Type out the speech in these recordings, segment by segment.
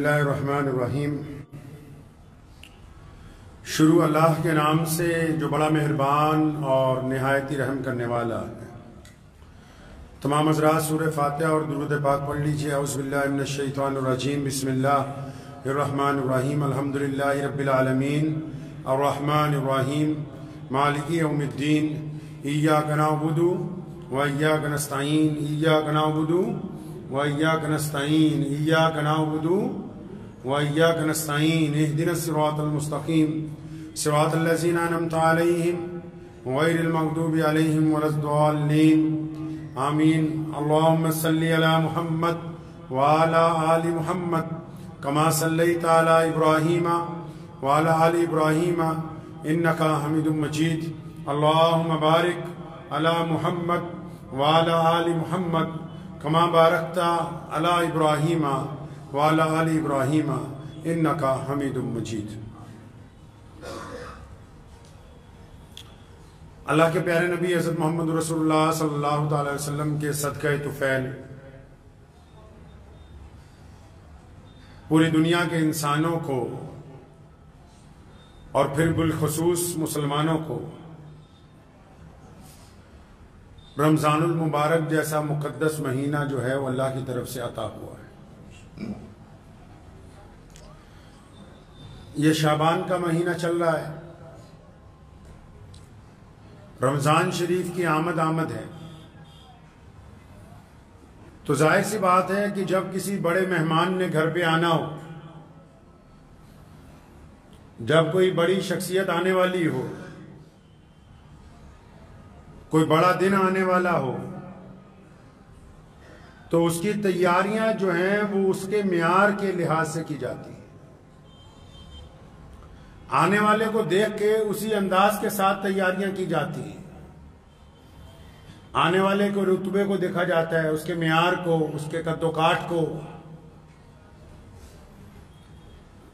اللہ الرحمن الرحیم۔ شروع اللہ کے نام سے جو بڑا مہربان اور نہایت رحم کرنے والا ہے۔ تمام حضرات سورہ فاتحہ اور درود پاک پڑھ لیجیے۔ اعوذ باللہ من الشیطان الرجیم، بسم اللہ الرحمن الرحیم، الحمدللہ رب العالمین، الرحمن الرحیم، مالک یوم الدین، ایاک نعبد و ایاک نستعین، ایاک نعبد وَإِيَّاكَ نَسْتَعِينُ إِيَّاكَ نَعْبُدُ وَإِيَّاكَ نَسْتَعِينُ اهْدِنَا الصِّرَاطَ الْمُسْتَقِيمَ صِرَاطَ الَّذِينَ أَنْعَمْتَ عَلَيْهِمْ غَيْرِ الْمَغْضُوبِ عَلَيْهِمْ وَلَا الضَّالِّينَ آمین۔ اللهم صل على محمد وعلى آل محمد كما صليت على إبراهيم وعلى آل إبراهيم إنك حميد مجيد۔ اللهم بارك على محمد وعلى آل محمد کما بارکت علی ابراہیم وعلی آل ابراہیم انک حمید مجید۔ اللہ کے پیارے نبی حضرت محمد رسول اللہ صلی اللہ تعالی وسلم کے صدقہ طفیل پوری دنیا کے انسانوں کو اور پھر بالخصوص مسلمانوں کو رمضان المبارک جیسا مقدس مہینہ جو ہے وہ اللہ کی طرف سے عطا ہوا ہے۔ یہ شعبان کا مہینہ چل رہا ہے، رمضان شریف کی آمد ہے، تو ظاہر سی بات ہے کہ جب کسی بڑے مہمان نے گھر پہ آنا ہو، جب کوئی بڑی شخصیت آنے والی ہو، کوئی بڑا دن آنے والا ہو، تو اس کی تیاریاں جو ہیں وہ اس کے معیار کے لحاظ سے کی جاتی ہیں۔ آنے والے کو دیکھ کے اسی انداز کے ساتھ تیاریاں کی جاتی ہیں۔ آنے والے کو رتبے کو دیکھا جاتا ہے، اس کے معیار کو، اس کے قد و کاٹ کو۔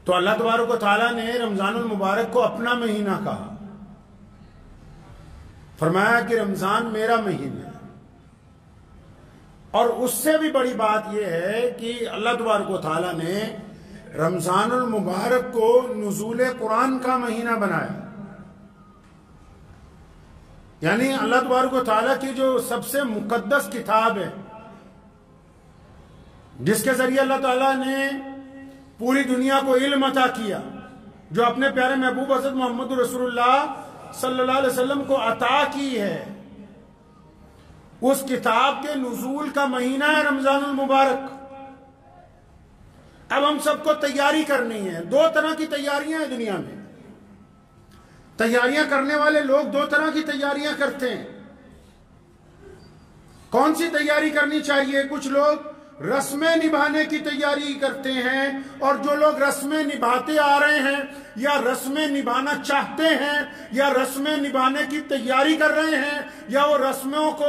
تو اللہ تبارک و تعالیٰ نے رمضان المبارک کو اپنا مہینہ کہا، فرمایا کہ رمضان میرا مہینہ ہے۔ اور اس سے بھی بڑی بات یہ ہے کہ اللہ تبارک و تعالیٰ نے رمضان المبارک کو نزول قرآن کا مہینہ بنایا، یعنی اللہ تبارک و تعالیٰ کی جو سب سے مقدس کتاب ہے، جس کے ذریعے اللہ تعالیٰ نے پوری دنیا کو علم عطا کیا، جو اپنے پیارے محبوب حضرت محمد رسول اللہ صلی اللہ علیہ وسلم کو عطا کی ہے، اس کتاب کے نزول کا مہینہ ہے رمضان المبارک۔ اب ہم سب کو تیاری کرنی ہے۔ دو طرح کی تیاریاں ہیں دنیا میں۔ تیاریاں کرنے والے لوگ دو طرح کی تیاریاں کرتے ہیں۔ کون سی تیاری کرنی چاہیے؟ کچھ لوگ رسمیں نبھانے کی تیاری کرتے ہیں، اور جو لوگ رسمیں نبھاتے آ رہے ہیں یا رسمیں نبھانا چاہتے ہیں یا رسمیں نبھانے کی تیاری کر رہے ہیں یا وہ رسموں کو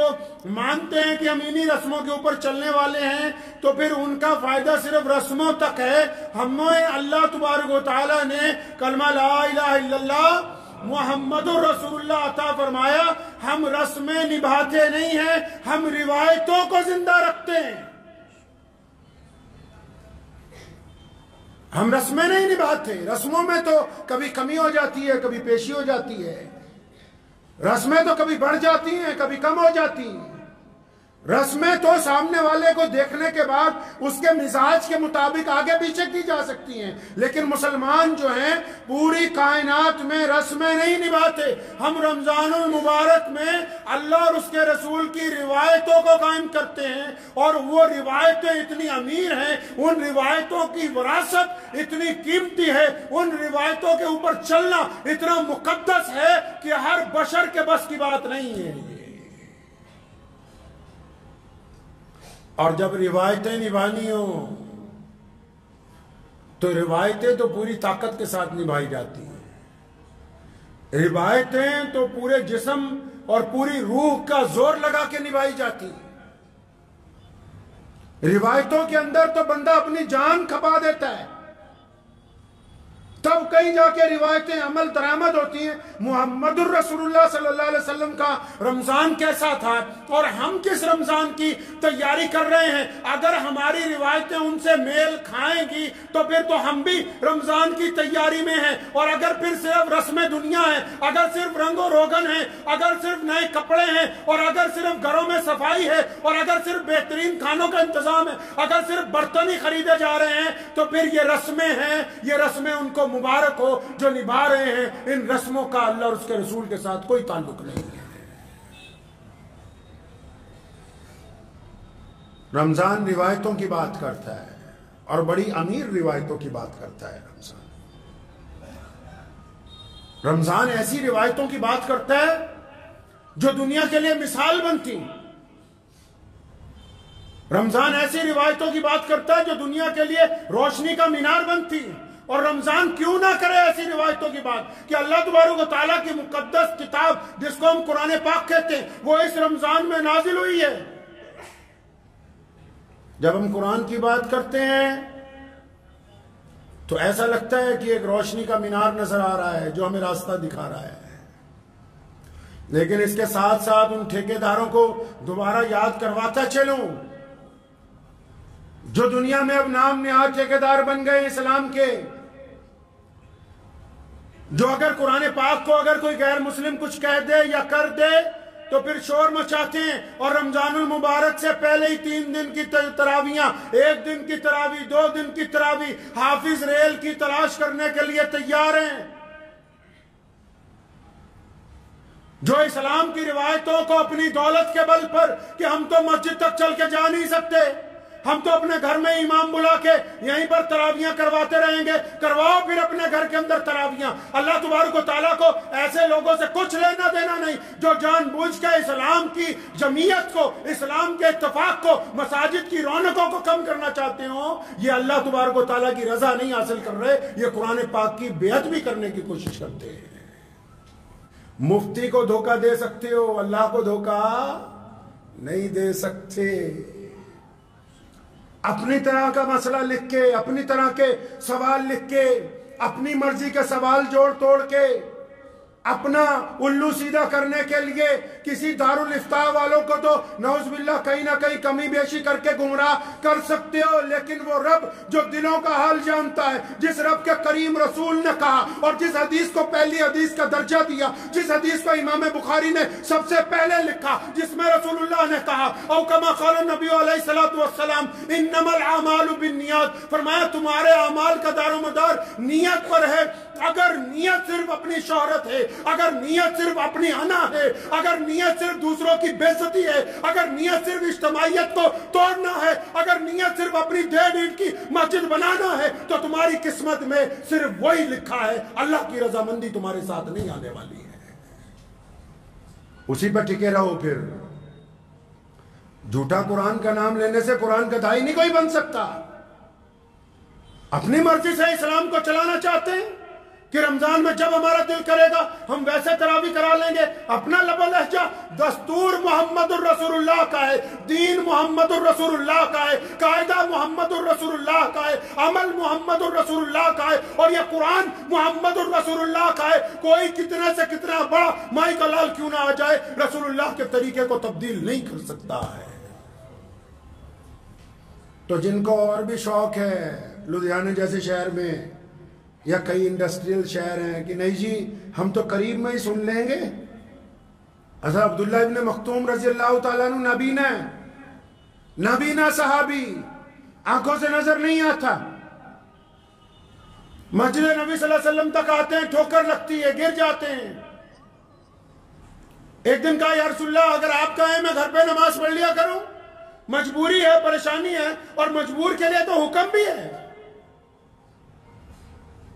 مانتے ہیں کہ ہم انہی رسموں کے اوپر چلنے والے ہیں، تو پھر ان کا فائدہ صرف رسموں تک ہے۔ ہمیں اللہ تبارک و تعالیٰ نے کلمہ لا الہ الا اللہ محمد رسول اللہ عطا فرمایا۔ ہم رسمیں نبھاتے نہیں ہیں، ہم روایتوں کو زندہ رکھتے ہیں۔ ہم رسمیں نہیں نبھاتے۔ رسموں میں تو کبھی کمی ہو جاتی ہے، کبھی پیشی ہو جاتی ہے۔ رسمیں تو کبھی بڑھ جاتی ہیں، کبھی کم ہو جاتی ہیں۔ رسمیں تو سامنے والے کو دیکھنے کے بعد اس کے مزاج کے مطابق آگے پیچھے کی جا سکتی ہیں، لیکن مسلمان جو ہیں پوری کائنات میں رسمیں نہیں نبھاتے۔ ہم رمضان المبارک میں اللہ اور اس کے رسول کی روایتوں کو قائم کرتے ہیں، اور وہ روایتیں اتنی امیر ہیں، ان روایتوں کی وراثت اتنی قیمتی ہے، ان روایتوں کے اوپر چلنا اتنا مقدس ہے کہ ہر بشر کے بس کی بات نہیں ہے۔ اور جب روایتیں نبھانی ہوں تو روایتیں تو پوری طاقت کے ساتھ نبھائی جاتی ہیں۔ روایتیں تو پورے جسم اور پوری روح کا زور لگا کے نبھائی جاتی ہیں۔ روایتوں کے اندر تو بندہ اپنی جان کھپا دیتا ہے، تب کہیں جا کے روایتیں عمل درآمد ہوتی ہیں۔ محمد الرسول اللہ صلی اللہ علیہ وسلم کا رمضان کیسا تھا اور ہم کس رمضان کی تیاری کر رہے ہیں، اگر ہماری روایتیں ان سے میل کھائیں گی تو پھر تو ہم بھی رمضان کی تیاری میں ہیں۔ اور اگر پھر صرف رسم دنیا ہے، اگر صرف رنگ و روغن ہے، اگر صرف نئے کپڑے ہیں، اور اگر صرف گھروں میں صفائی ہے، اور اگر صرف بہترین کھانوں کا انتظام ہے، اگر صرف برتن ہی خریدے جا رہے ہیں، تو پھر یہ رسمیں ہیں، یہ رسمیں ان کو مبارک ہو جو نبھا رہے ہیں۔ ان رسموں کا اللہ اور اس کے رسول کے ساتھ کوئی تعلق نہیں ہے۔ رمضان روایتوں کی بات کرتا ہے اور بڑی امیر روایتوں کی بات کرتا ہے۔ رمضان ایسی روایتوں کی بات کرتا ہے جو دنیا کے لیے مثال بنتی۔ رمضان ایسی روایتوں کی بات کرتا ہے جو دنیا کے لیے روشنی کا مینار بنتی۔ اور رمضان کیوں نہ کرے ایسی روایتوں کی بات کہ اللہ تبارک و تعالیٰ کی مقدس کتاب جس کو ہم قرآن پاک کہتے ہیں وہ اس رمضان میں نازل ہوئی ہے۔ جب ہم قرآن کی بات کرتے ہیں تو ایسا لگتا ہے کہ ایک روشنی کا مینار نظر آ رہا ہے جو ہمیں راستہ دکھا رہا ہے، لیکن اس کے ساتھ ساتھ ان ٹھیکیداروں کو دوبارہ یاد کرواتا چلوں جو دنیا میں اب نام نہاد ٹھیکیدار بن گئے اسلام کے، جو اگر قرآن پاک کو اگر کوئی غیر مسلم کچھ کہہ دے یا کر دے تو پھر شور مچاتے ہیں، اور رمضان المبارک سے پہلے ہی 3 دن کی تراویاں، 1 دن کی تراوی، 2 دن کی تراوی، حافظ ریل کی تلاش کرنے کے لیے تیار ہیں۔ جو اسلام کی روایتوں کو اپنی دولت کے بل پر کہ ہم تو مسجد تک چل کے جا نہیں سکتے، ہم تو اپنے گھر میں امام بلا کے یہیں پر تراویاں کرواتے رہیں گے، کرواؤ پھر اپنے گھر کے اندر تراویاں۔ اللہ تبارک و تعالیٰ کو ایسے لوگوں سے کچھ لینا دینا نہیں جو جان بوجھ کے اسلام کی جمعیت کو، اسلام کے اتفاق کو، مساجد کی رونقوں کو کم کرنا چاہتے ہوں۔ یہ اللہ تبارک و تعالیٰ کی رضا نہیں حاصل کر رہے، یہ قرآن پاک کی بیعت بھی کرنے کی کوشش کرتے ہیں۔ مفتی کو دھوکہ دے سکتے ہو، اللہ کو دھوکہ نہیں دے سکتے۔ اپنی طرح کا مسئلہ لکھ کے، اپنی طرح کے سوال لکھ کے، اپنی مرضی کے سوال جوڑ توڑ کے، اپنا الو سیدھا کرنے کے لیے کسی دارالافتاء والوں کو تو نعوذ باللہ کہیں نہ کہیں کمی بیشی کر کے گمراہ کر سکتے ہو، لیکن وہ رب جو دلوں کا حال جانتا ہے، جس رب کے کریم رسول نے کہا اور جس حدیث کو پہلی حدیث کا درجہ دیا، جس حدیث کو امام بخاری نے سب سے پہلے لکھا، جس میں رسول اللہ نے کہا او کما قال النبی علیہ السلام انما الاعمال بالنیات، فرمایا تمہارے اعمال کا دار و مدار نیت پر ہے۔ اگر نیت صرف اپنی شہرت ہے، اگر نیت صرف اپنی انا ہے، اگر نیت صرف دوسروں کی بےعزتی ہے، اگر نیت صرف اجتماعیت کو توڑنا ہے، اگر نیت صرف اپنی ڈیڑھ اینٹ کی مسجد بنانا ہے، تو تمہاری قسمت میں صرف وہی لکھا ہے، اللہ کی رضامندی تمہارے ساتھ نہیں آنے والی ہے۔ اسی پر ٹکے رہو۔ پھر جھوٹا قرآن کا نام لینے سے قرآن کا داعی نہیں کوئی بن سکتا۔ اپنی مرضی سے اسلام کو چلانا چاہتے ہیں کہ رمضان میں جب ہمارا دل کرے گا ہم ویسے تراویح کرا لیں گے، اپنا لب و لہجہ، دستور محمد الرسول اللہ کا ہے، دین محمد الرسول اللہ کا ہے، قاعدہ محمد الرسول اللہ کا ہے، عمل محمد الرسول اللہ کا ہے، اور یہ قرآن محمد الرسول اللہ کا ہے۔ کوئی کتنے سے کتنا بڑا مائی کا لال کیوں نہ آ جائے، رسول اللہ کے طریقے کو تبدیل نہیں کر سکتا ہے۔ تو جن کو اور بھی شوق ہے لدھیانے جیسے شہر میں یا کئی انڈسٹریل شہر ہیں کہ نہیں جی ہم تو قریب میں ہی سن لیں گے، حضرت عبداللہ ابن مختوم رضی اللہ تعالیٰ عنہ نابینا صحابی، آنکھوں سے نظر نہیں آتا، مسجد نبی صلی اللہ علیہ وسلم تک آتے ہیں، ٹھوکر لگتی ہے، گر جاتے ہیں۔ ایک دن کہا یا رسول اللہ اگر آپ کہیں میں گھر پہ نماز پڑھ لیا کروں، مجبوری ہے، پریشانی ہے، اور مجبور کے لیے تو حکم بھی ہے۔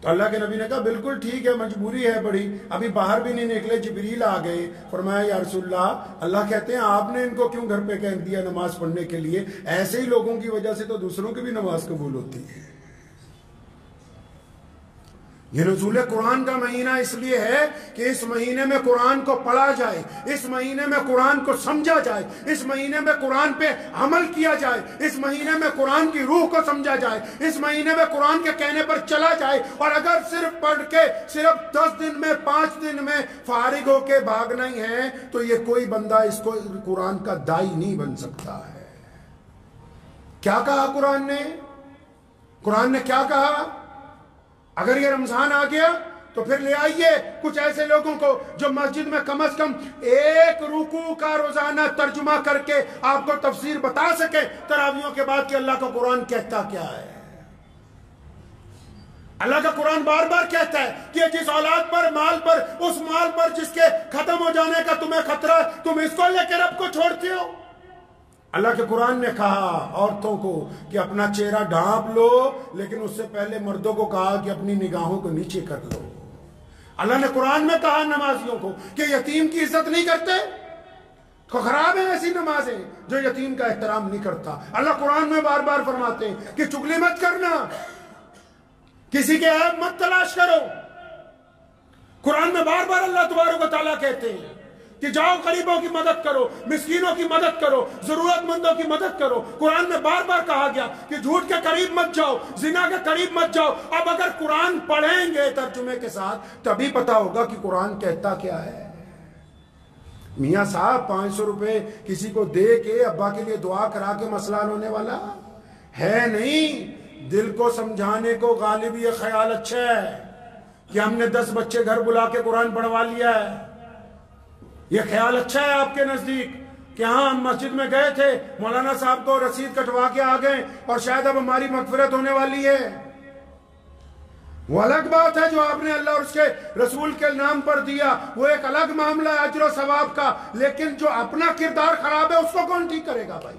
تو اللہ کے نبی نے کہا بالکل ٹھیک ہے، مجبوری ہے بڑی، ابھی باہر بھی نہیں نکلے، جبریل آ گئے، فرمایا یا رسول اللہ کہتے ہیں آپ نے ان کو کیوں گھر پہ کہہ دیا نماز پڑھنے کے لیے؟ ایسے ہی لوگوں کی وجہ سے تو دوسروں کی بھی نماز قبول ہوتی ہے۔ یہ نزول قرآن کا مہینہ اس لیے ہے کہ اس مہینے میں قرآن کو پڑھا جائے، اس مہینے میں قرآن کو سمجھا جائے، اس مہینے میں قرآن پہ عمل کیا جائے، اس مہینے میں قرآن کی روح کو سمجھا جائے، اس مہینے میں قرآن کے کہنے پر چلا جائے۔ اور اگر صرف پڑھ کے صرف 10 دن میں 5 دن میں فارغ ہو کے بھاگنا ہی ہے تو یہ کوئی بندہ اس کو قرآن کا دائی نہیں بن سکتا ہے۔ کیا کہا قرآن نے؟ قرآن نے کیا کہا؟ اگر یہ رمضان آ گیا تو پھر لے آئیے کچھ ایسے لوگوں کو جو مسجد میں کم از کم ایک رکوع کا روزانہ ترجمہ کر کے آپ کو تفسیر بتا سکے تراویحوں کے بعد کہ اللہ کا قرآن کہتا کیا ہے۔ اللہ کا قرآن بار بار کہتا ہے کہ جس اولاد پر، مال پر، اس مال پر جس کے ختم ہو جانے کا تمہیں خطرہ ہے، تم اس کو لے کے رب کو چھوڑتے ہو۔ اللہ کے قرآن نے کہا عورتوں کو کہ اپنا چہرہ ڈھانپ لو، لیکن اس سے پہلے مردوں کو کہا کہ اپنی نگاہوں کو نیچے کر لو۔ اللہ نے قرآن میں کہا نمازیوں کو کہ یتیم کی عزت نہیں کرتے، تو خراب ہیں ایسی نمازیں جو یتیم کا احترام نہیں کرتا۔ اللہ قرآن میں بار بار فرماتے ہیں کہ چغلی مت کرنا، کسی کے عیب مت تلاش کرو۔ قرآن میں بار بار اللہ تبارک و تعالیٰ کہتے ہیں کہ جاؤ غریبوں کی مدد کرو، مسکینوں کی مدد کرو، ضرورت مندوں کی مدد کرو۔ قرآن میں بار بار کہا گیا کہ جھوٹ کے قریب مت جاؤ، زنا کے قریب مت جاؤ۔ اب اگر قرآن پڑھیں گے ترجمے کے ساتھ تبھی پتا ہوگا کہ قرآن کہتا کیا ہے۔ میاں صاحب 500 روپے کسی کو دے کے ابا کے لیے دعا کرا کے مسئلہ ہونے والا ہے نہیں۔ دل کو سمجھانے کو غالب یہ خیال اچھا ہے کہ ہم نے 10 بچے گھر بلا کے قرآن پڑھوا لیا ہے، یہ خیال اچھا ہے آپ کے نزدیک کہ ہاں ہم مسجد میں گئے تھے، مولانا صاحب کو رسید کٹوا کے آ گئے اور شاید اب ہماری مغفرت ہونے والی ہے۔ وہ الگ بات ہے جو آپ نے اللہ اور اس کے رسول کے نام پر دیا، وہ ایک الگ معاملہ ہے اجر و ثواب کا، لیکن جو اپنا کردار خراب ہے اس کو کون ٹھیک کرے گا بھائی؟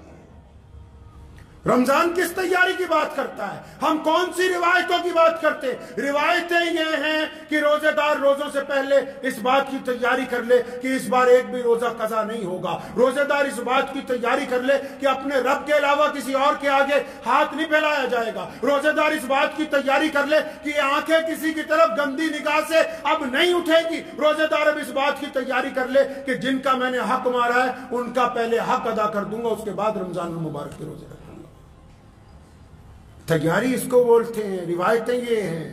رمضان کس تیاری کی بات کرتا ہے؟ ہم کون سی روایتوں کی بات کرتے ہیں؟ روایتیں یہ ہیں کہ روزے دار روزوں سے پہلے اس بات کی تیاری کر لے کہ اس بار ایک بھی روزہ قضا نہیں ہوگا۔ روزے دار اس بات کی تیاری کر لے کہ اپنے رب کے علاوہ کسی اور کے آگے ہاتھ نہیں پھیلایا جائے گا۔ روزے دار اس بات کی تیاری کر لے کہ آنکھیں کسی کی طرف گندی نگاہ سے اب نہیں اٹھے گی۔ روزے دار اب اس بات کی تیاری کر لے کہ جن کا میں نے حق مارا ہے ان کا پہلے حق ادا کر دوں گا، اس کے بعد رمضان المبارک کے روزے رکھوں گا۔ تیاری اس کو بولتے ہیں، روایتیں یہ ہیں۔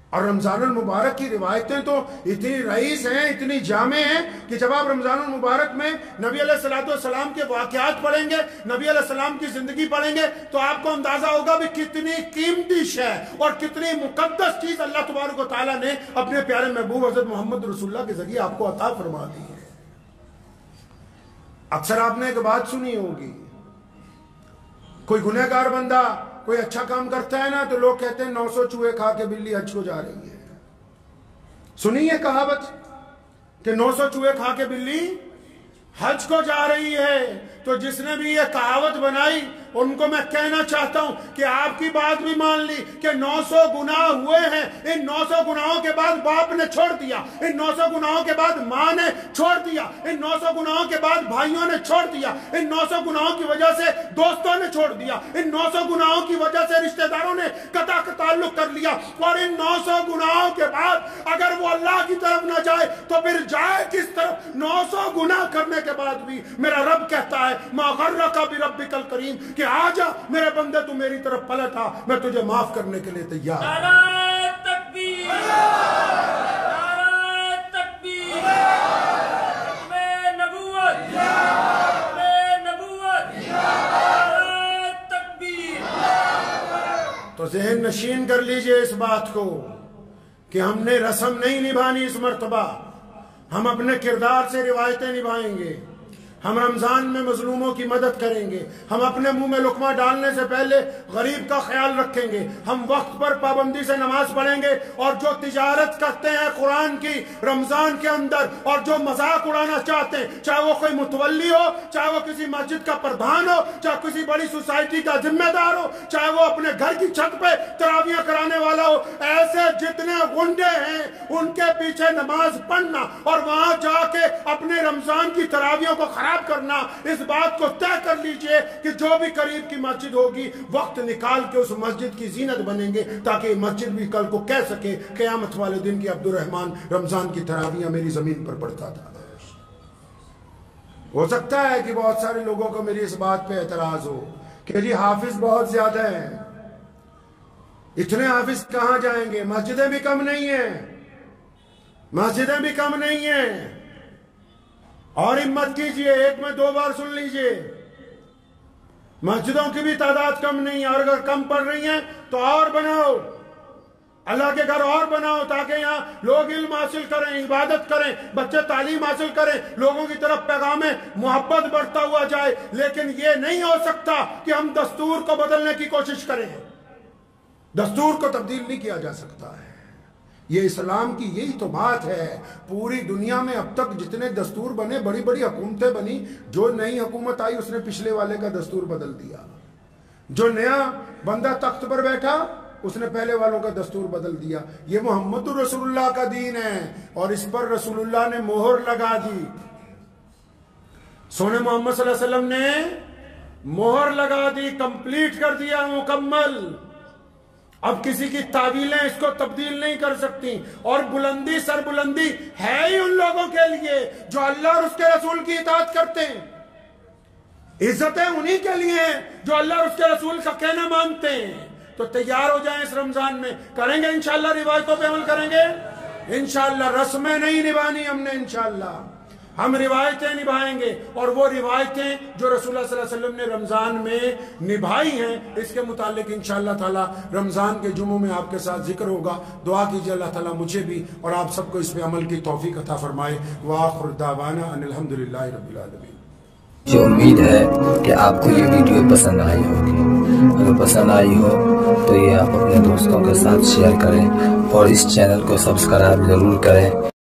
اور رمضان المبارک کی روایتیں تو اتنی رئیس ہیں، اتنی جامع ہیں کہ جب آپ رمضان المبارک میں نبی علیہ السلام کے واقعات پڑھیں گے، نبی علیہ السلام کی زندگی پڑھیں گے تو آپ کو اندازہ ہوگا بھی کتنی قیمتی شے اور کتنی مقدس چیز اللہ تبارک و تعالیٰ نے اپنے پیارے محبوب حضرت محمد رسول اللہ کے ذریعے آپ کو عطا فرما دی ہے۔ اکثر آپ نے ایک بات سنی ہوگی، کوئی گنہگار بندہ کوئی اچھا کام کرتا ہے نا تو لوگ کہتے ہیں 900 چوہے کھا کے بلی حج کو جا رہی ہے۔ سنی ہے کہاوت کہ 900 چوہے کھا کے بلی حج کو جا رہی ہے؟ تو جس نے بھی یہ کہاوت بنائی ان کو میں کہنا چاہتا ہوں کہ آپ کی بات بھی مان لی کہ 900 گناہ ہوئے ہیں، ان 900 گناہوں کے بعد باپ نے چھوڑ دیا، ان 900 گناہوں کے بعد ماں نے چھوڑ دیا، ان 900 گناہوں کے بعد بھائیوں نے چھوڑ دیا، ان 900 گناہوں کی وجہ سے دوستوں نے چھوڑ دیا، ان 900 گناہوں کی وجہ سے رشتہ داروں نے قطع تعلق کر لیا، اور ان 900 گناہوں کے بعد اگر وہ اللہ کی طرف نہ جائے تو پھر جائے کس طرف؟ 900 گناہ کرنے کے بعد بھی میرا رب کہتا ہے ما غرک بربک الکریم کہ آجا میرے بندے تو میری طرف پلٹ آ، میں تجھے معاف کرنے کے لیے تیار ہوں۔ نعرہ تکبیر، نعرہ تکبیر، ختم نبوت، ختم نبوت، نعرہ تکبیر۔ تو ذہن نشین کر لیجئے اس بات کو کہ ہم نے رسم نہیں نبھانی اس مرتبہ، ہم اپنے کردار سے روایتیں نبھائیں گے، ہم رمضان میں مظلوموں کی مدد کریں گے، ہم اپنے منہ میں لقمہ ڈالنے سے پہلے غریب کا خیال رکھیں گے، ہم وقت پر پابندی سے نماز پڑھیں گے، اور جو تجارت کرتے ہیں قرآن کی رمضان کے اندر اور جو مذاق اڑانا چاہتے ہیں، چاہے وہ کوئی متولی ہو، چاہے وہ کسی مسجد کا پردھان ہو، چاہے کسی بڑی سوسائٹی کا ذمہ دار ہو، چاہے وہ اپنے گھر کی چھت پہ تراویح کرانے والا ہو، ایسے جتنے گنڈے ہیں ان کے پیچھے نماز پڑھنا اور وہاں جا کے اپنے رمضان کی تراویحوں کو خراب انتخاب کرنا، اس بات کو طے کر لیجئے کہ جو بھی قریب کی مسجد ہوگی وقت نکال کے اس مسجد کی زینت بنیں گے، تاکہ یہ مسجد بھی کل کو کہہ سکے قیامت والے دن کی عبد الرحمن رمضان کی تراویح میری زمین پر پڑھتا تھا۔ ہو سکتا ہے کہ بہت سارے لوگوں کو میری اس بات پہ اعتراض ہو کہ جی حافظ بہت زیادہ ہیں، اتنے حافظ کہاں جائیں گے، مسجدیں بھی کم نہیں ہیں، مسجدیں بھی کم نہیں ہیں۔ اور ہمت کیجئے، ایک میں 2 بار سن لیجئے، مسجدوں کی بھی تعداد کم نہیں ہے، اور اگر کم پڑ رہی ہیں تو اور بناؤ، اللہ کے گھر اور بناؤ، تاکہ یہاں لوگ علم حاصل کریں، عبادت کریں، بچے تعلیم حاصل کریں، لوگوں کی طرف پیغام محبت بڑھتا ہوا جائے۔ لیکن یہ نہیں ہو سکتا کہ ہم دستور کو بدلنے کی کوشش کریں، دستور کو تبدیل نہیں کیا جا سکتا ہے۔ یہ اسلام کی یہی تو بات ہے۔ پوری دنیا میں اب تک جتنے دستور بنے، بڑی بڑی حکومتیں بنی، جو نئی حکومت آئی اس نے پچھلے والے کا دستور بدل دیا، جو نیا بندہ تخت پر بیٹھا اس نے پہلے والوں کا دستور بدل دیا۔ یہ محمد رسول اللہ کا دین ہے، اور اس پر رسول اللہ نے مہر لگا دی، سونے محمد صلی اللہ علیہ وسلم نے مہر لگا دی، کمپلیٹ کر دیا، مکمل۔ اب کسی کی تعویلیں اس کو تبدیل نہیں کر سکتی، اور بلندی سر بلندی ہے ہی ان لوگوں کے لیے جو اللہ اور اس کے رسول کی اطاعت کرتے ہیں، عزتیں انہی کے لیے ہیں جو اللہ اور اس کے رسول کا کہنا مانتے ہیں۔ تو تیار ہو جائیں، اس رمضان میں کریں گے انشاءاللہ، روایتوں پہ عمل کریں گے انشاءاللہ۔ رسمیں نہیں نبھانی ہم نے انشاءاللہ، ہم روایتیں نبھائیں گے، اور وہ روایتیں جو رسول اللہ صلی اللہ علیہ وسلم نے رمضان میں نبھائی ہیں، اس کے متعلق انشاءاللہ تعالی رمضان کے جمعوں میں آپ کے ساتھ ذکر ہوگا۔ دعا کیجئے اللہ تعالیٰ مجھے بھی اور آپ سب کو اس پہ عمل کی توفیق عطا فرمائے۔ وآخر دعوانا ان الحمدللہ رب العالمین۔ مجھے امید ہے کہ آپ کو یہ ویڈیو پسند آئی ہوگی۔ اگر پسند آئی ہو تو یہ آپ اپنے دوستوں کے ساتھ شیئر کریں، اور اس چینل کو سبسکرائب ضرور کریں۔